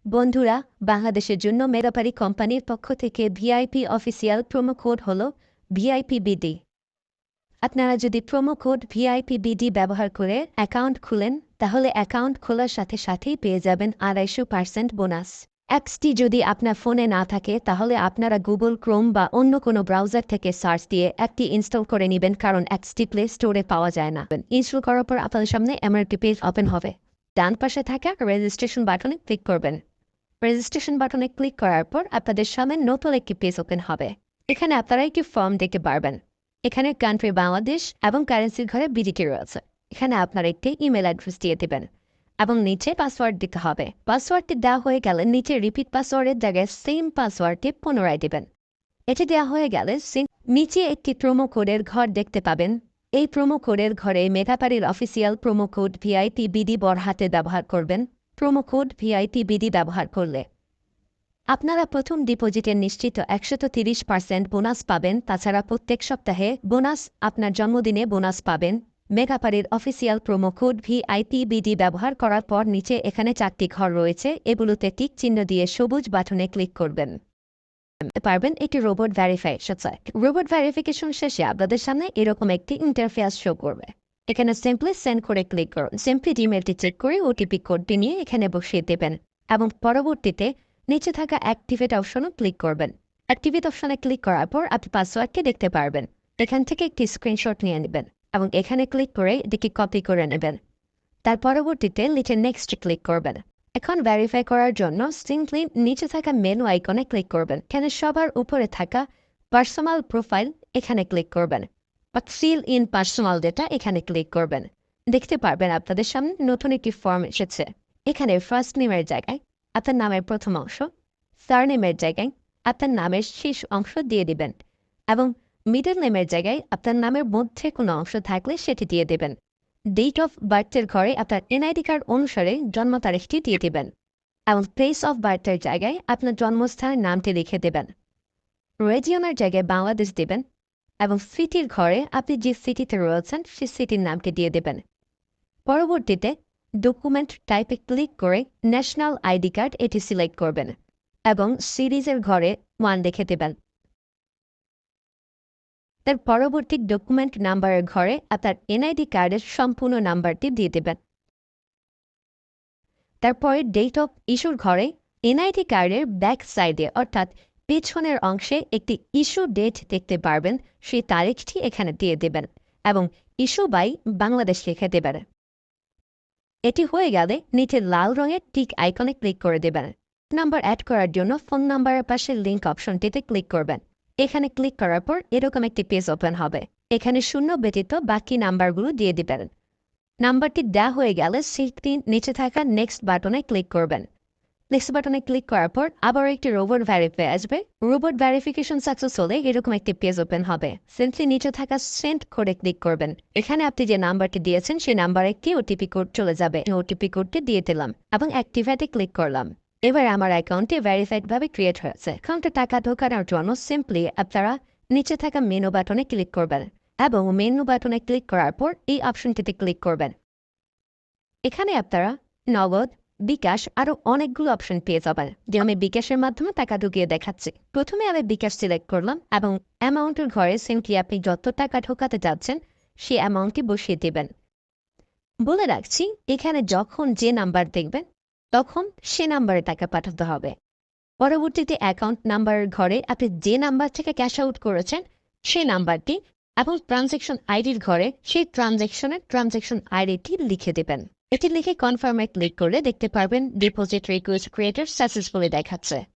বন্ধুরা, বাংলাদেশের জন্য মেরাপারি কোম্পানির পক্ষ থেকে ভিআইপি অফিসিয়াল প্রোমো কোড হল ভিআইপিবিডি। আপনারা যদি প্রোমো কোড ভিআইপিবিডি ব্যবহার করে অ্যাকাউন্ট খুলেন, তাহলে অ্যাকাউন্ট খোলার সাথে সাথেই পেয়ে যাবেন 250% বোনাস। অ্যাপসটি যদি আপনার ফোনে না থাকে, তাহলে আপনারা গুগল ক্রোম বা অন্য কোনো ব্রাউজার থেকে সার্চ দিয়ে অ্যাপটি ইনস্টল করে নেবেন, কারণ অ্যাপসটি প্লে স্টোরে পাওয়া যায় না। ইনস্টল করার পর আপনাদের সামনে এমন একটি পেজ ওপেন হবে। ডান পাশে থাকা রেজিস্ট্রেশন বাটনে ক্লিক করবেন। রেজিস্ট্রেশন বাটনে ক্লিক করার পর আপনাদের সামনে নতুন একটি পেজ ওপেন হবে। এখানে আপনারা একটি ফর্ম দেখতে পারবেন। এখানে কান্ট্রি বাংলাদেশ এবং কারেন্সির ঘরে বিডিটি রয়েছে। এখানে আপনার একটি ইমেল অ্যাড্রেস দিয়ে দেবেন এবং নিচে পাসওয়ার্ড দিতে হবে। পাসওয়ার্ডটি দেওয়া হয়ে গেলে নিচে রিপিট পাসওয়ার্ডের জায়গায় সেম পাসওয়ার্ডটি পুনরায় দেবেন। এটি দেওয়া হয়ে গেলে নিচে একটি প্রোমো কোডের ঘর দেখতে পাবেন। এই প্রোমো কোডের ঘরে মেঘাপাড়ির অফিসিয়াল প্রোমো কোড ভিআইপিবিডি বড় হাতে ব্যবহার করবেন। প্রোমো কোড ভিআইপিবিডি ব্যবহার করলে আপনারা প্রথম ডিপোজিটের নিশ্চিত 130% বোনাস পাবেন। তাছাড়া প্রত্যেক সপ্তাহে বোনাস, আপনার জন্মদিনে বোনাস পাবেন। মেঘাপাড়ির অফিসিয়াল প্রোমো কোড ভিআইপিবিডি ব্যবহার করার পর নিচে এখানে 4টি ঘর রয়েছে, এগুলোতে টিক চিহ্ন দিয়ে সবুজ বাটনে ক্লিক করবেন। পারবেন একটি রোবট ভেরিফিকেশন। রোবট ভেরিফিকেশন শেষে আপনাদের সামনে এরকম একটি ইন্টারফেস শো করবে। এখানে সিম্পলি সেন্ড করে ক্লিক করুন। সিম্পলি ইমেলটি চেক করে ওটিপি কোডটি নিয়ে এখানে বসিয়ে দেবেন এবং পরবর্তীতে নিচে থাকা অ্যাক্টিভেট অপশনও ক্লিক করবেন। অ্যাক্টিভেট অপশনে ক্লিক করার পর আপনি পাসওয়ার্ডটি দেখতে পারবেন। এখান থেকে একটি স্ক্রিনশট নিয়ে নেবেন এবং এখানে ক্লিক করে এটিকে কপি করে নেবেন। তার পরবর্তীতে নিচে নেক্সট ক্লিক করবেন। এখন ভেরিফাই করার জন্য সিম্পলি নিচে থাকা মেনু আইকনে ক্লিক করবেন। এখানে সবার উপরে থাকা পার্সোনাল প্রোফাইল এখানে ক্লিক করবেন বা ফিল ইন পার্সোনাল ডেটা এখানে ক্লিক করবেন। দেখতে পারবেন আপনাদের সামনে নতুন একটি ফর্ম এসেছে। এখানে ফার্স্ট নেমের জায়গায় আপনার নামের প্রথম অংশ, সারনেমের জায়গায় আপনার নামের শেষ অংশ দিয়ে দিবেন এবং মিডল নেমের জায়গায় আপনার নামের মধ্যে কোনো অংশ থাকলে সেটি দিয়ে দেবেন। ডেট অফ বার্থের ঘরে আপনার এনআইডি কার্ড অনুসারে জন্ম তারিখটি দিয়ে দেবেন এবং প্লেস অফ বার্থের জায়গায় আপনার জন্মস্থানের নামটি লিখে দেবেন। রিজিয়নের জায়গায় বাংলাদেশ দেবেন এবং সিটির ঘরে আপনি যে সিটিতে রয়েছেন সেই সিটির নামটি দিয়ে দেবেন। পরবর্তীতে ডকুমেন্ট টাইপে ক্লিক করে ন্যাশনাল আইডি কার্ড এটি সিলেক্ট করবেন এবং সিরিজের ঘরে 1 লিখে দেবেন। তার পরবর্তী ডকুমেন্ট নাম্বারের ঘরে আপনার এনআইডি কার্ডের সম্পূর্ণ নাম্বারটি দিয়ে দেবেন। তারপরে ডেট অফ ইস্যুর ঘরে এনআইডি কার্ডের ব্যাক সাইডে অর্থাৎ পেছনের অংশে একটি ইস্যু ডেট দেখতে পারবেন, সেই তারিখটি এখানে দিয়ে দেবেন এবং ইস্যু বাই বাংলাদেশ লিখে দেবেন। এটি হয়ে গেলে নিচে লাল রঙের টিক আইকনে ক্লিক করে দেবেন। নাম্বার অ্যাড করার জন্য ফোন নাম্বারের পাশে লিঙ্ক অপশনটিতে ক্লিক করবেন। এখানে ক্লিক করার পর এরকম একটি পেজ ওপেন হবে। এখানে 0 ব্যতীত বাকি নাম্বারগুলো দিয়ে দিবেন। নাম্বারটি দেওয়া হয়ে গেলে সেটি নিচে থাকা নেক্সট বাটনে ক্লিক করবেন। নেক্সট বাটনে ক্লিক করার পর আবার একটি রোবট ভেরিফাই আসবে। রোবট ভেরিফিকেশন সাকসেস হলে এরকম একটি পেজ ওপেন হবে। সিম্পলি নিচে থাকা সেন্ড কোডে ক্লিক করবেন। এখানে আপনি যে নাম্বারটি দিয়েছেন সেই নাম্বারে একটি ওটিপি কোড চলে যাবে। ওটিপি কোডটি দিয়ে দিলাম এবং অ্যাক্টিভেটে ক্লিক করলাম। এবার আমার অ্যাকাউন্টে ভেরিফাইড ভাবে ক্রিয়েট হয়েছে। অ্যাকাউন্টে টাকা ঢোকানোর জন্য সিম্পলি আপনারা নিচে থাকা মেনু বাটনে ক্লিক করবেন এবং মেনু বাটনে ক্লিক করার পর এই অপশনটিতে ক্লিক করবেন। এখানে আপনারা নগদ, বিকাশ আরও অনেকগুলো অপশন পেয়ে যাবেন। যে আমি বিকাশের মাধ্যমে টাকা ঢুকিয়ে দেখাচ্ছি। প্রথমে আমি বিকাশ সিলেক্ট করলাম এবং অ্যামাউন্টের ঘরে সিম্পলি আপনি যত টাকা ঢোকাতে যাচ্ছেন সেই অ্যামাউন্টটি বসিয়ে দেবেন। বলে রাখছি, এখানে যখন যে নাম্বার দেখবেন তখন সে নাম্বারে টাকা পাঠাতে হবে। পরবর্তীতে অ্যাকাউন্ট নাম্বারের ঘরে আপনি যে নাম্বার থেকে ক্যাশ আউট করেছেন সেই নাম্বারটি এবং ট্রানজ্যাকশন আইডির ঘরে সেই ট্রানজ্যাকশন আইডিটি লিখে দেবেন। এটি লিখে কনফার্মে ক্লিক করলে দেখতে পারবেন ডিপোজিট রিকোয়েস্ট ক্রিয়েটেড সাকসেসফুলি দেখাচ্ছে।